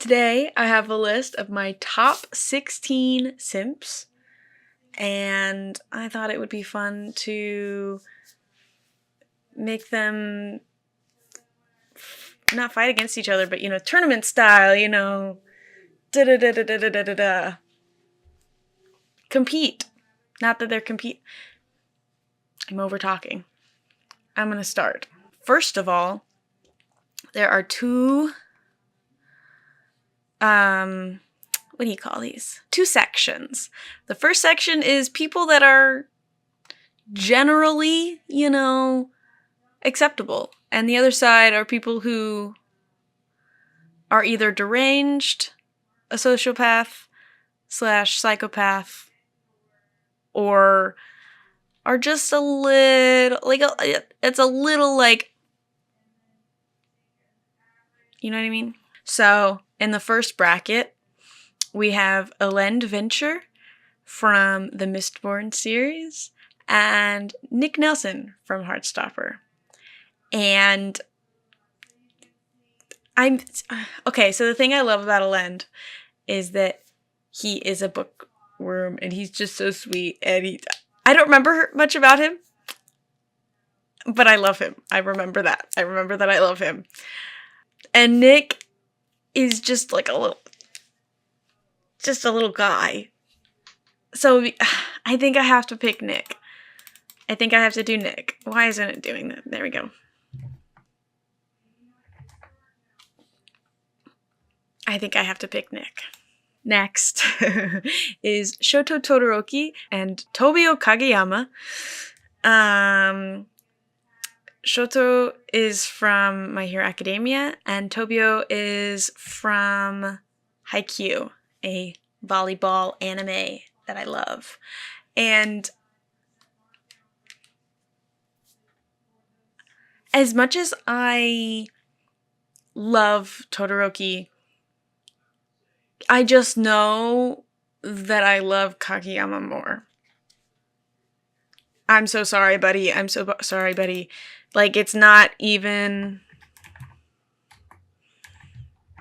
Today I have a list of my top 16 simps, and I thought it would be fun to make them not fight against each other, but tournament style, da-da-da-da-da-da-da-da. Compete. Not that they're compete. I'm over talking. I'm gonna start. First of all, there are two what do you call these? Two sections. The first section is people that are generally, acceptable. And the other side are people who are either deranged, a sociopath / psychopath, or are just a little, it's a little you know what I mean? So, in the first bracket, we have Elend Venture from the Mistborn series and Nick Nelson from Heartstopper. And so the thing I love about Elend is that he is a bookworm and he's just so sweet, and I don't remember much about him, but I love him. I remember that I love him. And Nick is just like a little guy. So I think I have to pick Nick. I think I have to do Nick. Why isn't it doing that? There we go. I think I have to pick Nick. Next is Shoto Todoroki and Tobio Kageyama. Shoto is from My Hero Academia, and Tobio is from Haikyuu, a volleyball anime that I love. And as much as I love Todoroki, I just know that I love Kageyama more. I'm so sorry, buddy. I'm so sorry, buddy. It's not even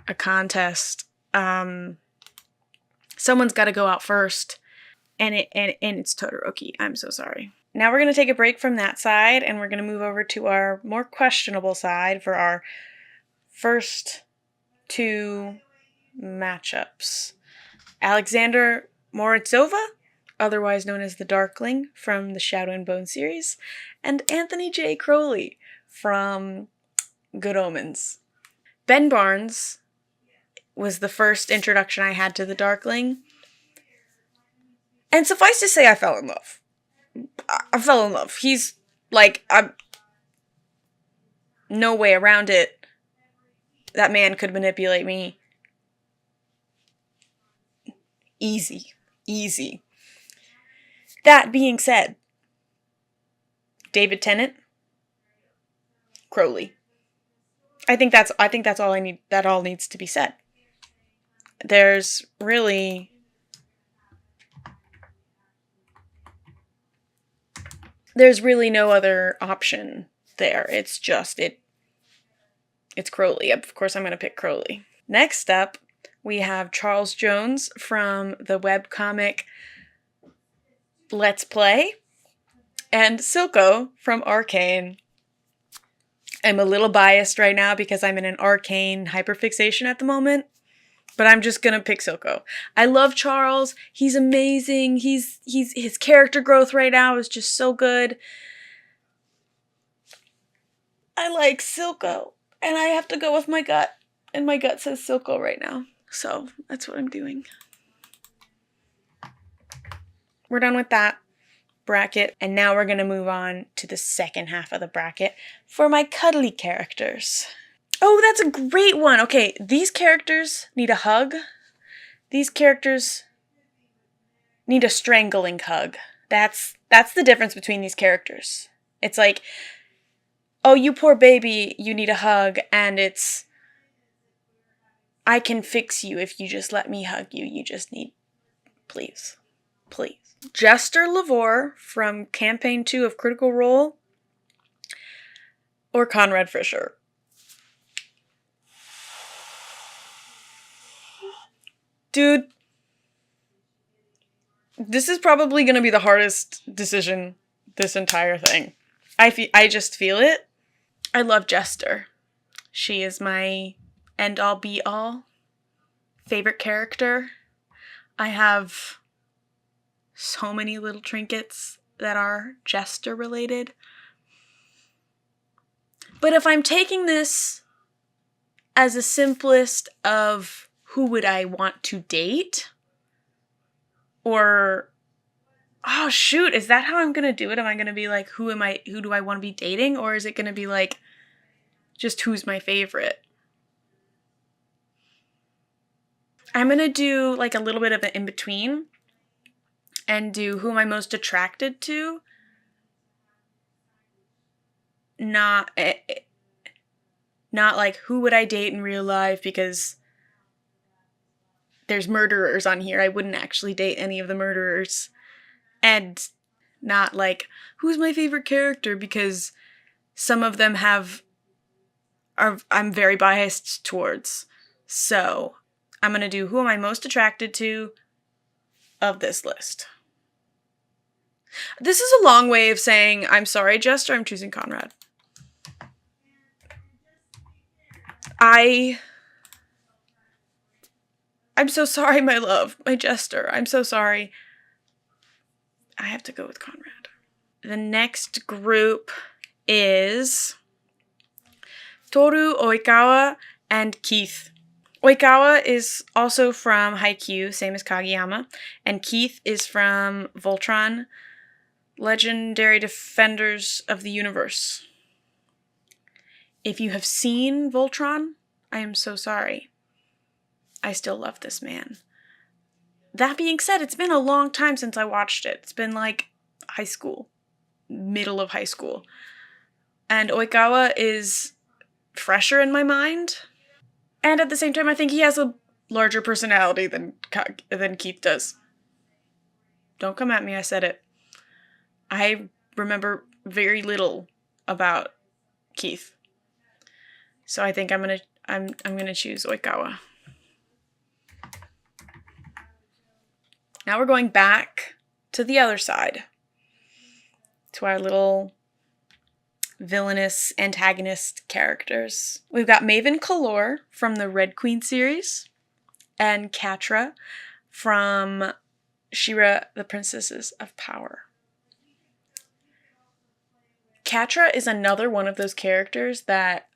a contest. Someone's got to go out first, and it's Todoroki. I'm so sorry. Now we're going to take a break from that side, and we're going to move over to our more questionable side for our first two matchups. Alexander Morozova, otherwise known as the Darkling from the Shadow and Bone series, and Anthony J. Crowley from Good Omens. Ben Barnes was the first introduction I had to the Darkling, and suffice to say, I fell in love. I fell in love. He's I'm no way around it. That man could manipulate me. Easy. That being said, David Tennant, Crowley. I think that's all I need. That all needs to be said. There's really no other option there. It's just it's Crowley. Of course I'm going to pick Crowley. Next up, we have Charles Jones from the webcomic Let's Play, and Silco from Arcane. I'm a little biased right now because I'm in an Arcane hyperfixation at the moment, but I'm just gonna pick Silco. I love Charles. He's amazing. His character growth right now is just so good. I like Silco, and I have to go with my gut, and my gut says Silco right now. So that's what I'm doing. We're done with that bracket, and now we're going to move on to the second half of the bracket for my cuddly characters. Oh, that's a great one. Okay, these characters need a hug. These characters need a strangling hug. That's the difference between these characters. It's like, oh, you poor baby, you need a hug, and it's, I can fix you if you just let me hug you. You just need, please. Jester Lavore from Campaign 2 of Critical Role, or Conrad Fisher. Dude, this is probably going to be the hardest decision this entire thing. I just feel it. I love Jester. She is my end-all be-all favorite character. I have so many little trinkets that are Jester related. But if I'm taking this as a simplest of who would I want to date, or, oh shoot, is that how I'm gonna do it? Am I gonna be like, who do I want to be dating? Or is it gonna be like, just who's my favorite? I'm gonna do like a little bit of an in-between and do who am I most attracted to. Not like who would I date in real life, because there's murderers on here. I wouldn't actually date any of the murderers. And not like who's my favorite character, because some of them I'm very biased towards. So I'm going to do who am I most attracted to of this list. This is a long way of saying, I'm sorry, Jester, I'm choosing Conrad. I'm so sorry, my love, my Jester. I'm so sorry. I have to go with Conrad. The next group is Toru, Oikawa, and Keith. Oikawa is also from Haikyuu, same as Kageyama, and Keith is from Voltron, Legendary Defenders of the Universe. If you have seen Voltron, I am so sorry. I still love this man. That being said, it's been a long time since I watched it. It's been like high school, middle of high school. And Oikawa is fresher in my mind. And at the same time, I think he has a larger personality than Keith does. Don't come at me, I said it. I remember very little about Keith. So I think I'm gonna choose Oikawa. Now we're going back to the other side, to our little villainous antagonist characters. We've got Maven Kalor from the Red Queen series, and Catra from She-Ra, the Princesses of Power. Catra is another one of those characters that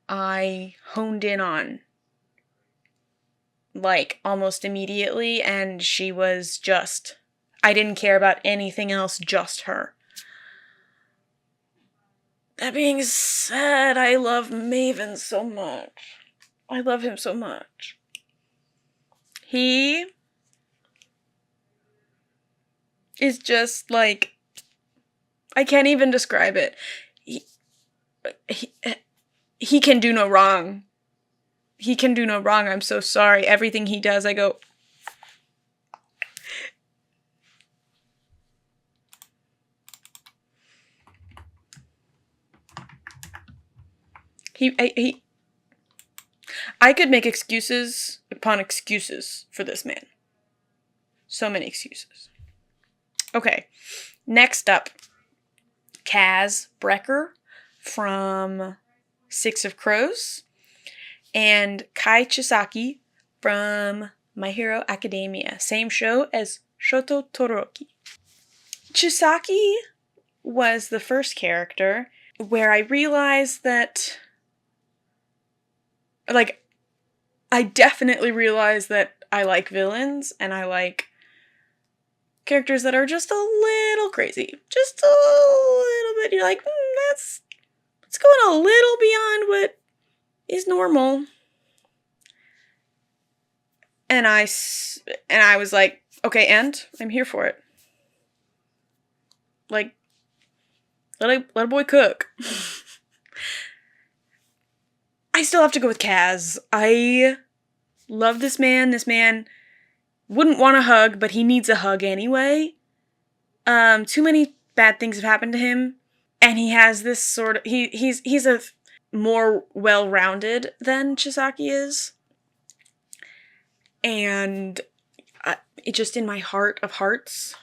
I honed in on like almost immediately, and she was just, I didn't care about anything else, just her. That being said, I love Maven so much. I love him so much. He is just like, I can't even describe it. He can do no wrong. He can do no wrong. I'm so sorry. Everything he does, I go. I could make excuses upon excuses for this man. So many excuses. Okay, next up, Kaz Brecker from Six of Crows, and Kai Chisaki from My Hero Academia. Same show as Shoto Todoroki. Chisaki was the first character where I realized that, like, I definitely realized that I like villains, and I like characters that are just a little crazy. Just a little bit. You're like, it's going a little beyond what is normal. And I was like, okay, and I'm here for it. Like, let a boy cook. I still have to go with Kaz. I love this man. This man wouldn't want a hug, but he needs a hug anyway. Too many bad things have happened to him, and he has this sort of, he's a more well-rounded than Chisaki is. And it just in my heart of hearts,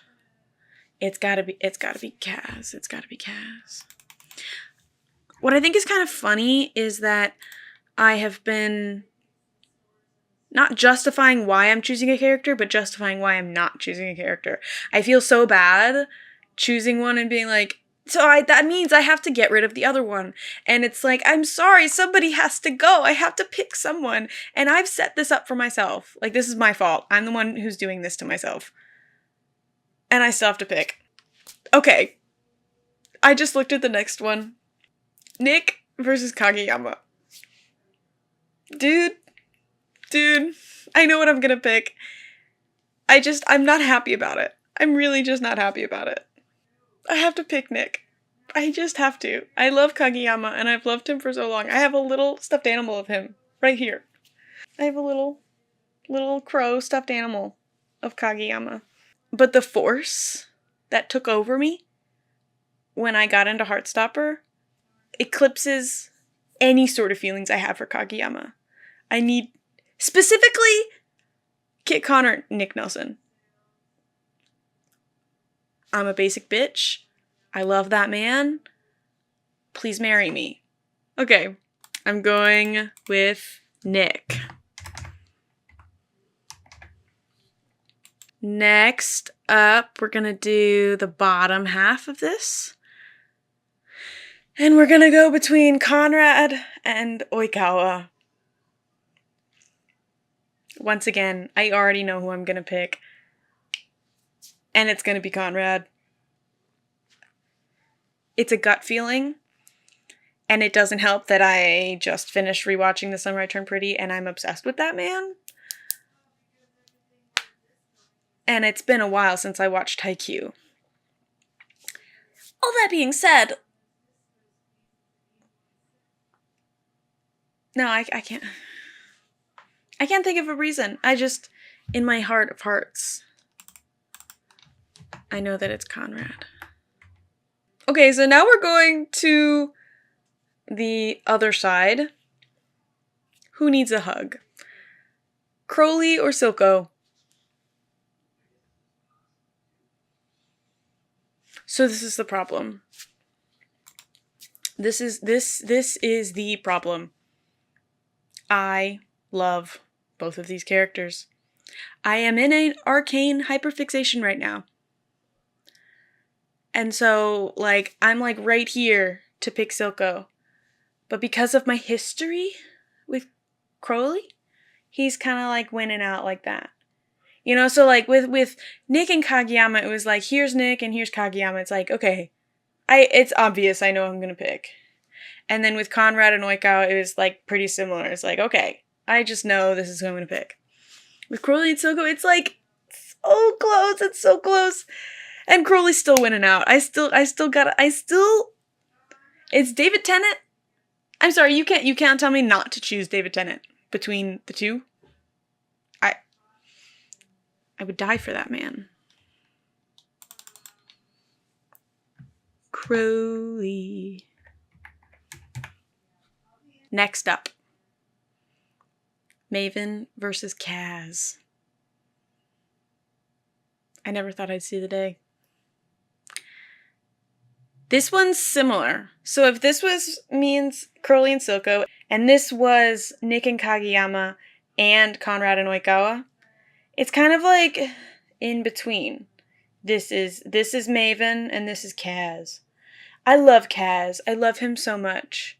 it's gotta be Kaz. It's gotta be Kaz. What I think is kind of funny is that I have been not justifying why I'm choosing a character, but justifying why I'm not choosing a character. I feel so bad choosing one and being like, that means I have to get rid of the other one. And it's like, I'm sorry, somebody has to go. I have to pick someone. And I've set this up for myself. Like, this is my fault. I'm the one who's doing this to myself. And I still have to pick. Okay. I just looked at the next one. Nick versus Kageyama. Dude, I know what I'm gonna pick. I'm not happy about it. I'm really just not happy about it. I have to pick Nick. I just have to. I love Kageyama, and I've loved him for so long. I have a little stuffed animal of him right here. I have a little crow stuffed animal of Kageyama. But the force that took over me when I got into Heartstopper eclipses any sort of feelings I have for Kageyama. I need, specifically, Kit Connor, Nick Nelson. I'm a basic bitch. I love that man. Please marry me. Okay, I'm going with Nick. Next up, we're gonna do the bottom half of this. And we're gonna go between Conrad and Oikawa. Once again, I already know who I'm gonna pick. And it's gonna be Conrad. It's a gut feeling. And it doesn't help that I just finished rewatching The Summer I Turned Pretty and I'm obsessed with that man. And it's been a while since I watched Haikyuu. All that being said, no, I can't. I can't think of a reason. I just, in my heart of hearts, I know that it's Conrad. Okay, so now we're going to the other side. Who needs a hug? Crowley or Silco? So this is the problem. This is the problem. I love both of these characters. I am in an arcane hyperfixation right now. And so, like, I'm like right here to pick Silco. But because of my history with Crowley, he's kind of like winning out like that. You know, so like with Nick and Kageyama, it was like, here's Nick and here's Kageyama. It's like, okay, it's obvious I know who I'm going to pick. And then with Conrad and Oikawa, it was like pretty similar. It's like, okay, I just know this is who I'm going to pick. With Crowley and Silco, it's like so close. It's so close. And Crowley's still winning out. It's David Tennant. I'm sorry, you can't tell me not to choose David Tennant between the two. I would die for that man. Crowley. Next up. Maven versus Kaz. I never thought I'd see the day. This one's similar. So if this means Crowley and Silco, and this was Nick and Kageyama and Conrad and Oikawa, it's kind of like in between. This is Maven and this is Kaz. I love Kaz. I love him so much.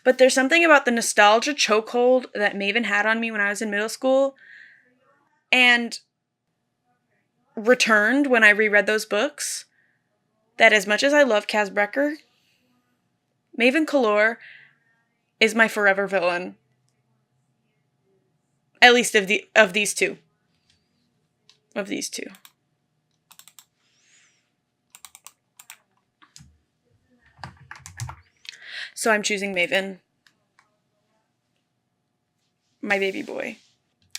But there's something about the nostalgia chokehold that Maven had on me when I was in middle school and returned when I reread those books, that as much as I love Kaz Brecker, Maven Kalor is my forever villain. At least of these two. Of these two. So I'm choosing Maven. My baby boy.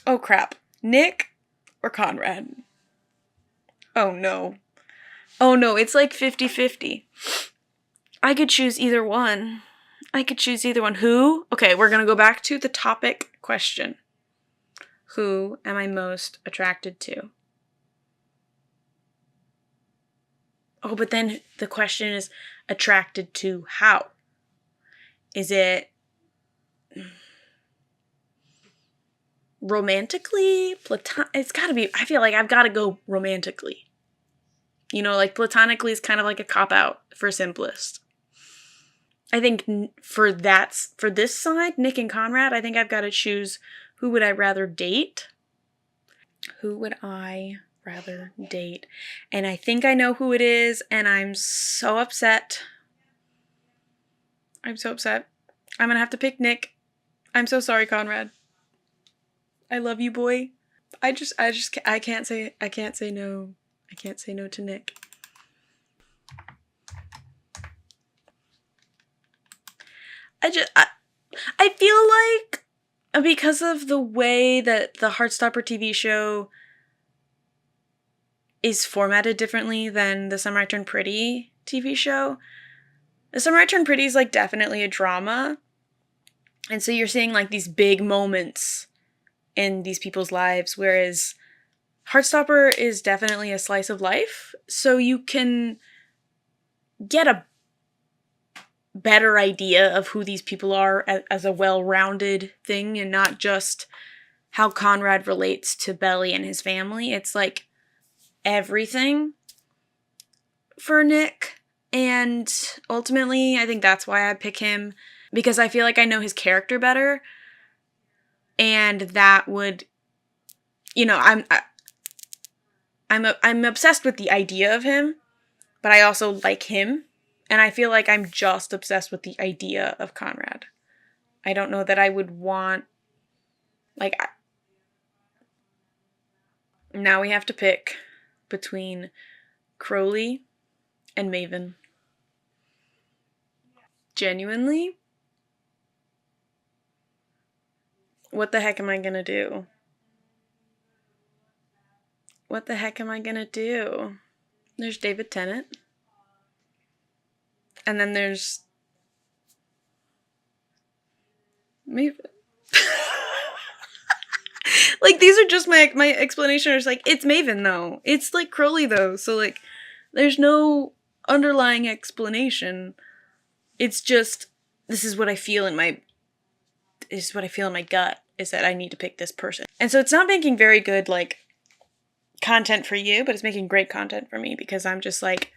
Oh crap. Nick or Conrad? Oh no. Oh no, it's like 50-50. I could choose either one. Who? Okay, we're gonna go back to the topic question. Who am I most attracted to? Oh, but then the question is attracted to how? Is it romantically? It's gotta be, I feel like I've gotta go romantically. You know, like platonically is kind of like a cop-out for simplest. I think for this side, Nick and Conrad, I think I've got to choose who would I rather date? Who would I rather date? And I think I know who it is, and I'm so upset. I'm so upset. I'm gonna have to pick Nick. I'm so sorry, Conrad. I love you, boy. I can't say no. I can't say no to Nick. I feel like because of the way that the Heartstopper TV show is formatted differently than the Summer I Turned Pretty TV show, the Summer I Turned Pretty is like definitely a drama. And so you're seeing like these big moments in these people's lives, whereas Heartstopper is definitely a slice of life. So you can get a better idea of who these people are as a well-rounded thing, and not just how Conrad relates to Belly and his family. It's like everything for Nick. And ultimately, I think that's why I pick him, because I feel like I know his character better. And that would, you know, I'm obsessed with the idea of him, but I also like him. And I feel like I'm just obsessed with the idea of Conrad. I don't know that I would want, like, now we have to pick between Crowley and Maven. Genuinely? What the heck am I gonna do? What the heck am I gonna do? There's David Tennant. And then there's Maven. Like, these are just my explanation. Is like, it's Maven though. It's like Crowley though. So like, there's no underlying explanation. It's just, this is what I feel in my gut, is that I need to pick this person. And so it's not making very good like content for you, but it's making great content for me, because I'm just like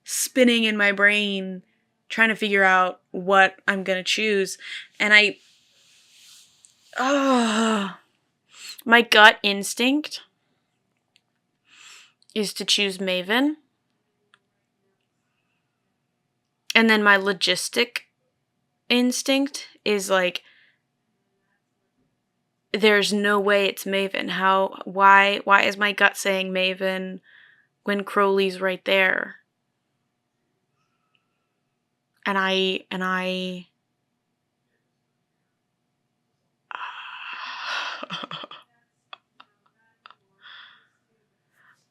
spinning in my brain trying to figure out what I'm gonna choose. And my gut instinct is to choose Maven. And then my logistic instinct is like, there's no way it's Maven. Why is my gut saying Maven when Crowley's right there? And I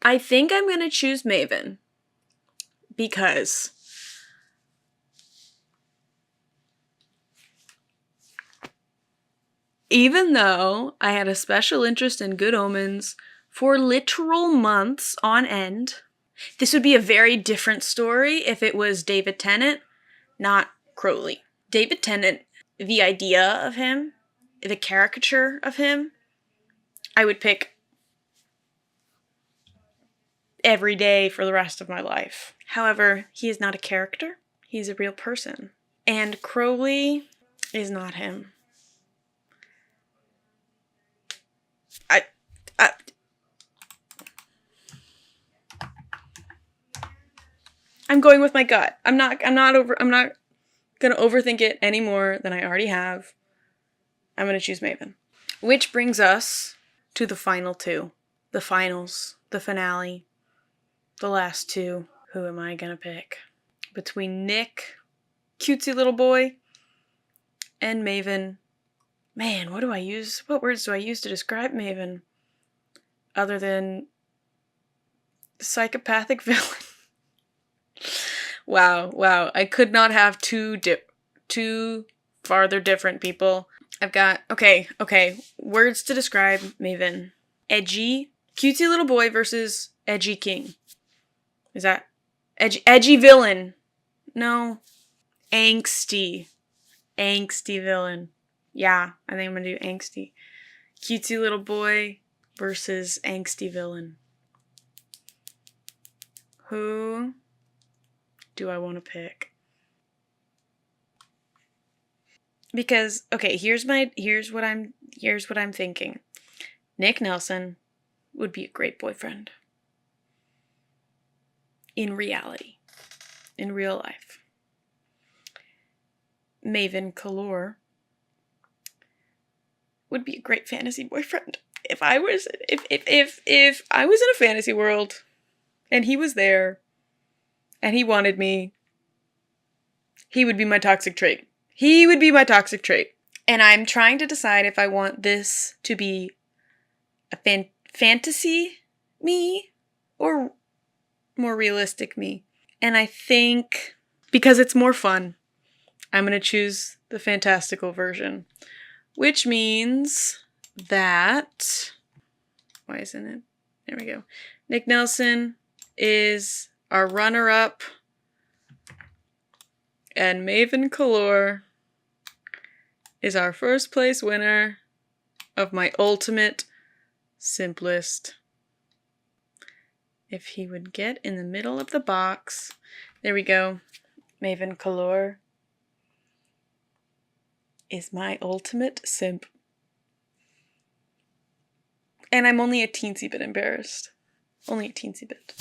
I think I'm gonna choose Maven, because even though I had a special interest in Good Omens for literal months on end, this would be a very different story if it was David Tennant, not Crowley. David Tennant, the idea of him, the caricature of him, I would pick every day for the rest of my life. However, he is not a character. He's a real person. And Crowley is not him. I'm going with my gut. I'm not gonna overthink it any more than I already have. I'm gonna choose Maven. Which brings us to the final two. The finals. The finale. The last two. Who am I gonna pick? Between Nick, cutesy little boy, and Maven. Man, what do I use? What words do I use to describe Maven? Other than psychopathic villain. Wow. I could not have two farther different people. I've got, okay, words to describe Maven. Edgy, cutesy little boy versus edgy king. Is that edgy villain? No. Angsty villain. Yeah, I think I'm gonna do angsty. Cutesy little boy versus angsty villain. Who do I want to pick? Because, okay, here's what I'm thinking. Nick Nelson would be a great boyfriend. In reality. In real life. Maven Kalor would be a great fantasy boyfriend. If I was in a fantasy world and he was there and he wanted me, he would be my toxic trait. He would be my toxic trait. And I'm trying to decide if I want this to be a fantasy me or more realistic me. And I think because it's more fun, I'm going to choose the fantastical version. Which means that... Why isn't it? There we go. Nick Nelson is our runner-up. And Maven Kalor is our first place winner of my ultimate simp list. If he would get in the middle of the box. There we go. Maven Kalor is my ultimate simp. And I'm only a teensy bit embarrassed. Only a teensy bit.